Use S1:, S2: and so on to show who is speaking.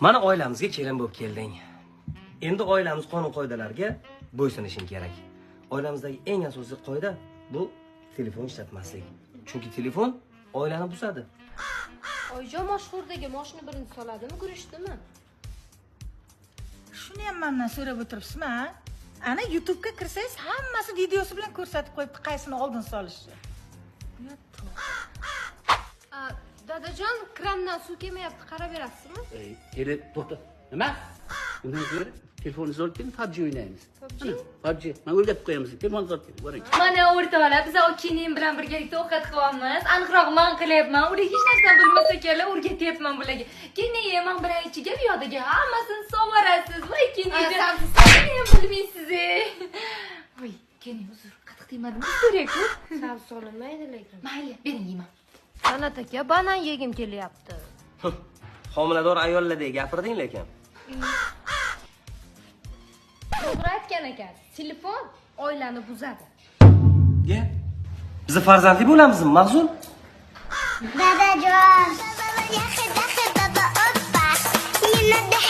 S1: Mana oilamizga kelin bo'lib kelding. Endi oilamiz qonun-qoidalariga bo'ysunishing kerak. Oilamizdagi eng asosiy qoida bu telefon ishlatmaslik. Chunki telefon oilani buzadi.
S2: Oyijon mashhurdagi moshina birini soladimi, gurishdimi?
S3: Shuni ham mendan so'rab o'tiribsizmi? Ana YouTube'ga kirsangiz, hammasi videosi bilan ko'rsatib qo'yibdi, qaysini oldin solishni.
S2: Dadajon, krandan suv kelmayapti, qarab berasizmi?
S4: Kelib, to'xta. Nima? Undan ko'ra telefoningizni olib keling, PUBG o'ynaymiz. PUBG. Men o'rgatib qo'yamiz. Telefonni olib keling, boring.
S5: Mana o'rtoqlar, biz keyin bilan birgalikda ovqat qilyapmiz. Aniqroq men qilyapman. Ular hech narsani bilmasa ekanlar, o'rgatyapman bularga. Keyin men birinchiga bu yoqdagi hammasini sovorasiz. Voy keyin ham bilmaysiz. Voy, keyin uzr, qattiq demadimmi kerak-ku?
S2: Sal solinmaydi lekin.
S5: Mayli, bering yeyman.
S2: Sanat aka, banan yegim kelyapti.
S1: Homilador ayollardek gapirding lekin.
S2: To'g'ri aytgan ekan. Telefon oilani buzadi.
S1: Ge? Biz farzandli bo'lamizmi, Mahzun?
S6: Dadajon. Baba, yaxshi, baba, oppa. Yana